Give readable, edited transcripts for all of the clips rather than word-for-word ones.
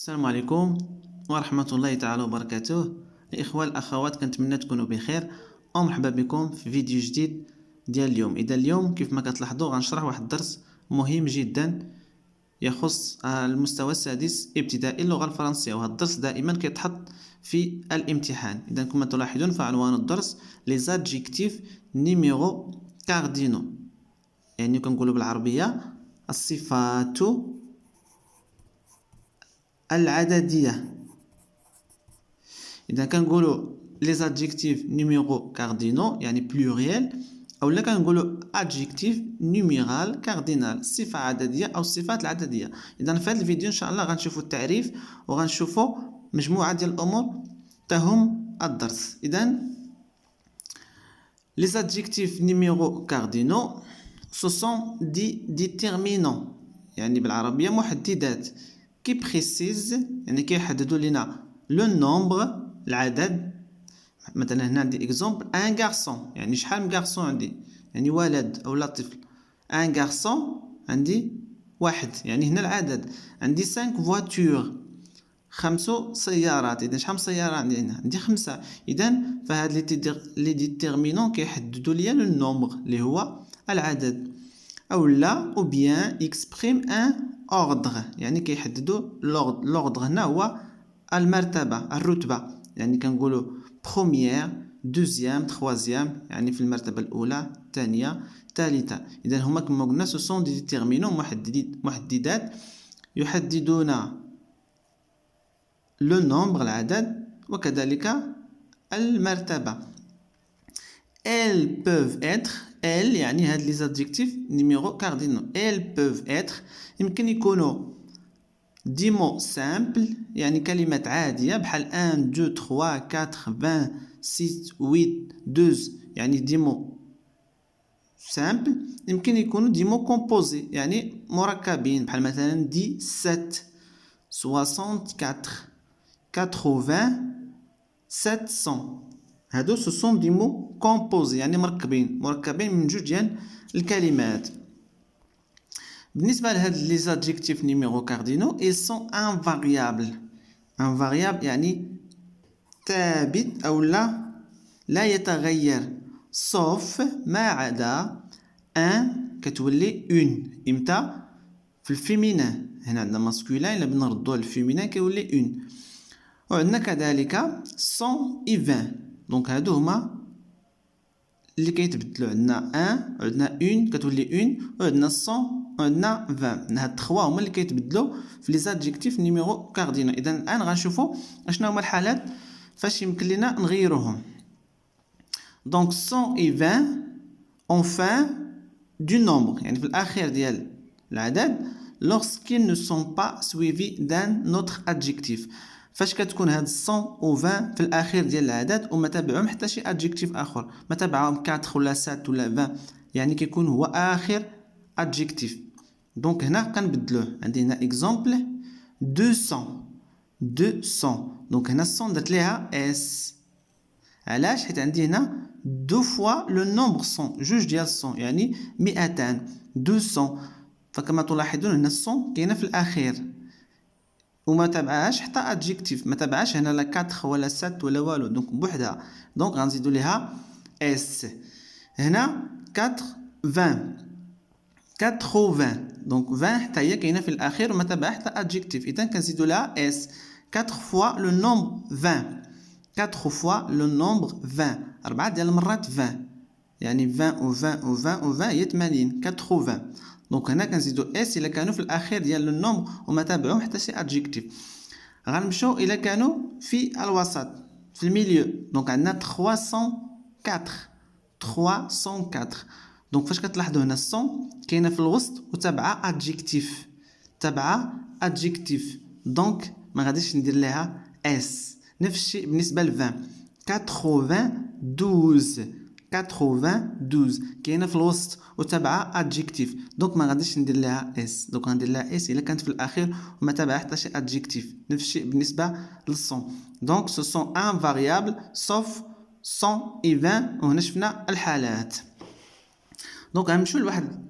السلام عليكم ورحمة الله تعالى وبركاته. الإخوة الأخوات، كنتمنى تكونوا بخير ومرحبا بكم في فيديو جديد ديال اليوم. إذا اليوم كيف ما كتلاحظوا غنشرح واحد الدرس مهم جدا يخص المستوى السادس ابتدائي اللغة الفرنسية، وهذا الدرس دائما كيتحط في الامتحان. إذا كما تلاحظون فعنوان الدرس les adjectifs numéro cardinaux، يعني كنقولوا بالعربية الصفات العددية. إذا كنقولوا les adjectifs numéro cardinaux يعني pluriel، أو لا كنقولوا adjectif numéral cardinal صفة عددية أو الصفات العددية. إذا في هذا الفيديو إن شاء الله غنشوفوا التعريف وغنشوفوا مجموعة ديال الأمور تهم الدرس. إذا les adjectifs numéro cardinaux ce sont des déterminants، يعني بالعربية محددات، كي بريسيز يعني كيحددوا لنا لو نومبر العدد. مثلا هنا عندي اكزومبل ان غارسون، يعني شحال من غارسون عندي، يعني ولد او لا طفل. ان غارسون عندي واحد، يعني هنا العدد. عندي 5 فواتور، 5 سيارات. اذا شحال من سياره عندي هنا؟ عندي 5. اذا فهاد لي ديتيرمينون كيحددوا لي لو نومبر اللي هو العدد، او لا او بيان اكسبريم ان اوردر، يعني كيحددوا لوردر. هنا هو المرتبه، الرتبه، يعني كنقولوا بروميير، دوزيام، تخوازيام، يعني في المرتبه الاولى، الثانيه، الثالثه. اذا هما كما قلنا سو سون دي ديتيرمينون محددات يحددون لو نومبر العدد وكذلك المرتبه. elles peuvent être، elles يعني هاد لي زادجيكتيف نيميرو كاردينو، elles peuvent être يمكن يكونوا دي مو سامبل، يعني كلمات عادية بحال 1 2 3 4 20 6 8 12، يعني دي مو سامبل. يمكن يكونوا دي مو كومبوزي، يعني مركبين، بحال مثلا 17 64 80 700. هادو سو سون دي مو كومبوزي، يعني مركبين من جوج ديال الكلمات. بالنسبه لهاد لي زادجيكتيف نيميرو كاردينو ils sont invariables. invariable يعني ثابت او لا يتغير، sauf ما عدا ان كتولي اون. امتى؟ في الفيمينان. هنا عندنا ماسكولين، الا بنردوه للفيمينان كيولي اون. وعندنا كذلك 100 و 20، دونك هادو هما اللي كيتبدلوا. عندنا 1 وعندنا 1 كتولي 1، وعندنا 100 وعندنا 20. هاد 3 هما اللي كيتبدلوا في لي زادجيكتيف نيميرو كاردينو. اذا الان غنشوفوا اشنا هما الحالات فاش يمكن لينا نغيروهم. دونك 100 و 20 en fin du nombre، يعني في الاخير ديال العدد، lorsqu'ils ne sont pas suivis d'un autre adjectif. فاش كتكون هاد 100 و 20 في الاخير ديال العدد وما تابعهم حتى شي ادجيكتيف اخر، ما تابعهم 4 ولا 7 ولا 20، يعني كيكون هو اخر ادجيكتيف. دونك هنا كنبدلوه. عندي هنا اكزومبل 200 دونك هنا 100 درت ليها اس. علاش؟ حيت عندي هنا دو فوا لو نومبر 100، جوج ديال 100 يعني 200 200. فكما تلاحظون هنا 100 كاينه في الاخير وما تابعهاش حتى ادجيكتيف، ما تابعهاش هنا لا 4 ولا 7 ولا والو، دونك بوحدها. دونك غنزيدوا ليها اس. هنا 80 دونك 20 حتى هي كاينه في الاخير وما تابعها حتى ادجيكتيف، اذا كنزيدوا لها اس. 4 فوا لو نومبر 20، 4 فوا لو نومبر 20، 4 ديال المرات 20، يعني 20 و 20 و 20 و 20 هي 80، 80. دونك هنا كنزيدوا اس الا كانوا في الاخير ديال لو نومبر وما تابعوهم حتى شي ادجيكتيف. غنمشيو الا كانوا في الوسط، في الميليو. دونك عندنا 304. دونك فاش كتلاحظوا هنا 100 كاينه في الوسط وتابعه ادجيكتيف، دونك ما غاديش ندير لها اس. نفس الشيء بالنسبه ل 20. 92 كاينه في الوسط وتابعه ادجيكتيف، دونك ما غاديش ندير لها اس. دونك غندير لها اس الا كانت في الاخير وما تابعها حتى شي ادجيكتيف. نفس الشيء بالنسبه لل 100. دونك سو سون ان فاريابل سوف 120. وهنا شفنا الحالات. دونك غنمشيو لواحد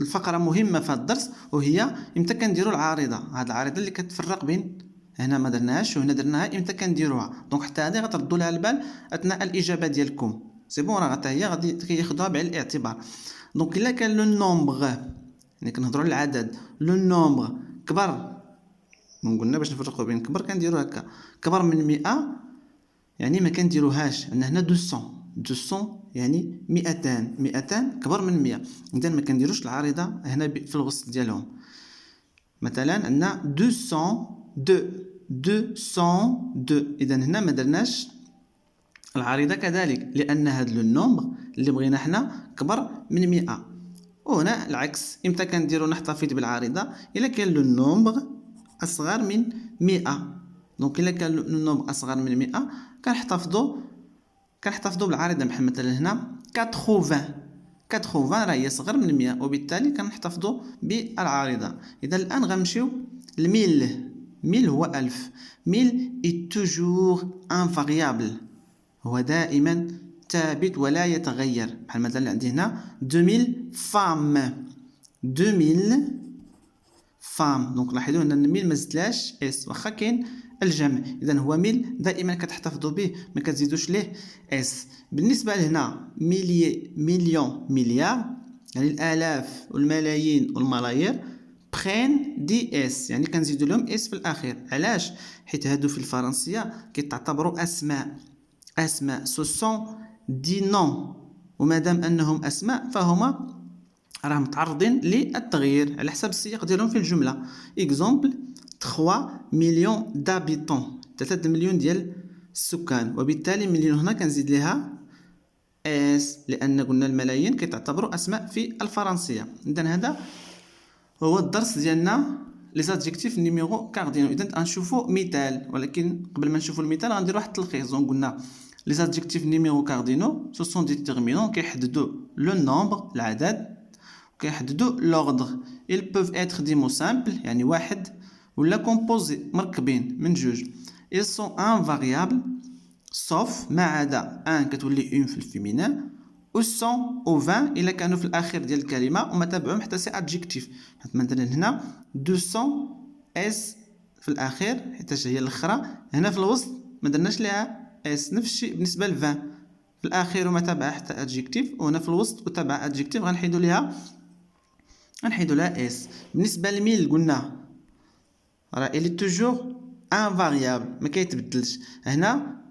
الفقره مهمه في هذا الدرس، وهي امتى كنديروا العارضه. هاد العارضه اللي كتفرق بين هنا ما درناهاش وهنا درناها امتى كنديروها. دونك حتى هذه غتردوا لها البال اثناء الاجابه ديالكم. سي بون، راه حتى هي غادي كياخذوها بعين الاعتبار. دونك الا كان لو نومبر، يعني كنهضروا على العدد، لو نومبر كبر، من قلنا باش نفرقوا بين كبر كنديروا هكا، كبر من 100 يعني ما كنديروهاش. عندنا هنا 200 يعني 200 كبر من 100، اذا ما كنديروش العارضه هنا في الوسط ديالهم. مثلا عندنا 202 اذا هنا ما درناش العارضه كذلك، لان هذا لو نومبر اللي بغينا حنا كبر من 100. وهنا العكس، امتى كنديروا نحتفظ بالعارضه؟ الا كان لو نومبر اصغر من 100. دونك الا كان لو نومبر اصغر من 100 كنحتفظوا بالعارضه بحال مثلا هنا 80 راه هي صغر من 100 وبالتالي كنحتفظوا بالعارضه. اذا الان غنمشيو ل 1000 هو 1000. 1000 est toujours invariable، هو دائما ثابت ولا يتغير. بحال مثلا عندي هنا 2000 فام. دونك لاحظوا ان 1000 ما زدتلاش اس واخا كاين الجمع. اذا هو 1000 دائما كتحتفظوا به، ما كتزيدوش ليه اس. بالنسبه لهنا مليون مليار، يعني الالاف والملايين والملايير، برين دي اس يعني كنزيدوا لهم اس في الاخير. علاش؟ حيت هادو في الفرنسيه كيتعتبروا اسماء سو سون دي نون، ومادام انهم اسماء فهما راه متعرضين للتغيير على حسب السياق ديالهم في الجمله. اكزومبل 3 مليون دابيتون، 3 مليون ديال السكان، وبالتالي مليون هنا كنزيد ليها اس، لان قلنا الملايين كيتعتبروا اسماء في الفرنسيه. اذا هذا هو الدرس ديالنا لي زادجيكتيف نيميرو كاردينو. اذا غنشوفوا مثال، ولكن قبل ما نشوفوا المثال غنديروا واحد التلخيص. دونك قلنا لي زادجيكتيف نيميرو كاردينو سو سون دي ديتيرمينون كيحددوا لو نومبر العدد، كيحددوا لوردر. ils peuvent être des mots simples يعني واحد، ولا composés مركبين من جوج. ils sont invariables sauf ما عدا ان كتولي اون في الفيمينان، و sont و 20 الا كانوا في الاخير ديال الكلمه وما تابعهم حتى سي ادجيكتيف. مثلا هنا 200 اس في الاخير حيت هي الاخرى، هنا في الوسط ما درناش ليها اس. نفس الشيء بالنسبه ل 20 في الاخير وما تابعها حتى ادجيكتيف، وهنا في الوسط وتابع ادجيكتيف غنحيدوا لها اس. بالنسبه لميل قلنا راه الي توجور انفاريابل ما كيتبدلش. هنا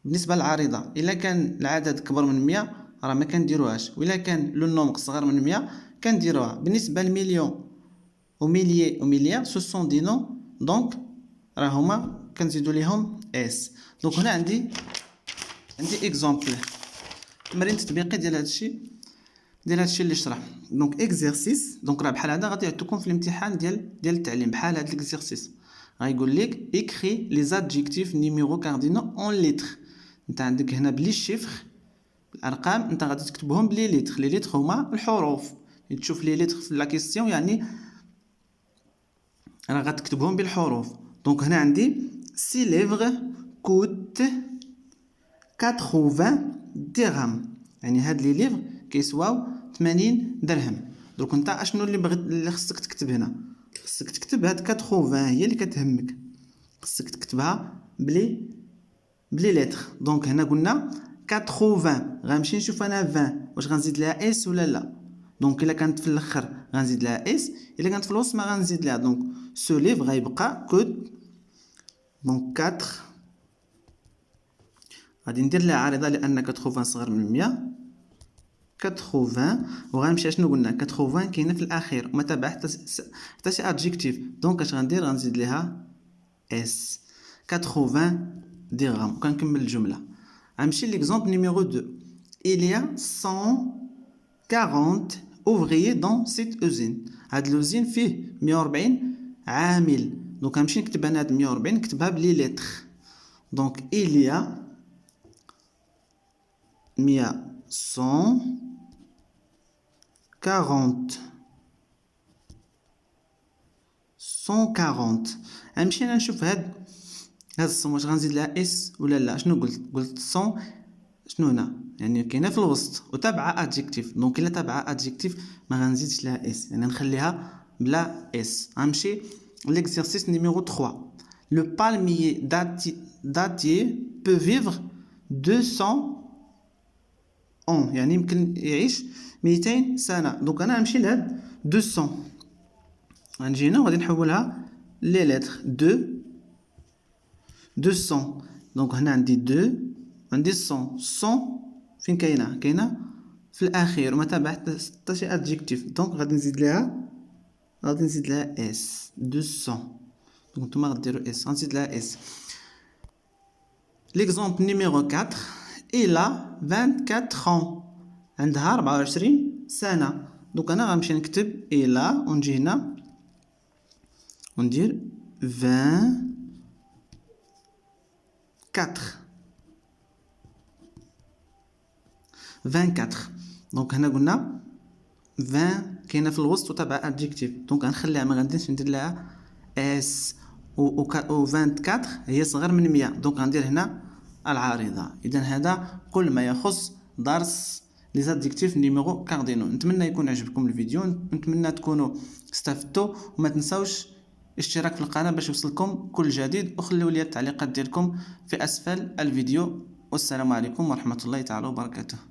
بالنسبه للعارضه الا كان العدد كبر من 100 راه ما كنديروهاش، والا كان لو نومبر صغر من 100 كنديروها. بالنسبه لمليون ومليي ومليار سو سون دي نون، دونك راه هما كنزيدوا ليهم اس. دونك هنا عندي اكزامبل، تمرين تطبيقي ديال هادشي اللي شرح. دونك اكزرسيس، دونك راه بحال هذا غادي يعطيكم في الامتحان ديال التعليم. بحال هذا الاكزرسيس غايقول لك اكري لي زادجيكتيف نيميرو كاردينو اون ليتر. انت عندك هنا بلي شيفر الارقام، انت غادي تكتبهم بلي ليتر. لي ليتر هما الحروف. تشوف لي ليتر في لا كيسيون يعني راه غتكتبهم بالحروف. دونك هنا عندي سي ليفر كوت 80 درهم، يعني هاد لي ليفر كيسواو 80 درهم. دونك انت اشنو اللي خصك تكتب هنا؟ خصك تكتب هاد 80 هي اللي كتهمك، خصك تكتبها بلي ليتر. دونك هنا قلنا 80 غنمشي نشوف انا 20 واش غنزيد لها اس ولا لا. دونك الا كانت في الاخر غنزيد لها اس، الا كانت في الوسط ما غنزيد لها. دونك سو ليفر غيبقى كود دونك 4. غادي ندير لها عارضه لان 80 صغر من 100. 80 وغنمشي اشنو قلنا 80 كاينه في الاخير وما تابع حتى شي ادجيكتيف. دونك اش غندير؟ غنزيد ليها اس 80 درهم وكنكمل الجمله. غنمشي ليكزامبل نيميرو 2. il y a 140 ouvriers dans cette usine. هاد لوزين فيه 140 عامل. دونك غنمشي نكتب انا هاد 140 نكتبها بلي لتر. دونك il y a 140 غنمشي انا نشوف هاد الصوم واش غنزيد لها اس ولا لا. شنو قلت 100 شنو هنا يعني كاينه في الوسط وتابعه ادجيكتيف. دونك الا تابعه ادجيكتيف ما غنزيدش لها اس، يعني نخليها بلا اس. غنمشي ليكزرسيس نيميرو 3. le palmier dattier peut vivre 200 ans. يعني يمكن يعيش 200 سنة. دونك أنا نمشي لهاد 200. غنجي هنا وغادي نحولها لي لتر 200. دونك هنا عندي 2 عندي 100 فين كاينه في الاخير وما تابعت حتى شي ادجيكتيف. دونك غادي نزيد لها اس 200. دونك نتوما غديروا اس غنزيد لها اس. ليكزامبل نيميرو 4 إلا 24 ans عندها 24 سنة. دونك أنا غنمشي نكتب إلا ونجي هنا وندير 24. دونك هنا قلنا 20 كاينه في الوسط وتبع ادجيكتيف. دونك غنخليها ما غنديرش ندير لها اس و 24 هي صغر من 100. دونك غندير هنا العارضه. اذا هذا كل ما يخص درس لي زادجيكتيف نيميرو كاردينو. نتمنى يكون عجبكم الفيديو، نتمنى تكونوا استفدتوا، وما تنساوش اشتراك في القناه باش يوصلكم كل جديد، وخليوا لي التعليقات ديالكم في اسفل الفيديو. والسلام عليكم ورحمه الله تعالى وبركاته.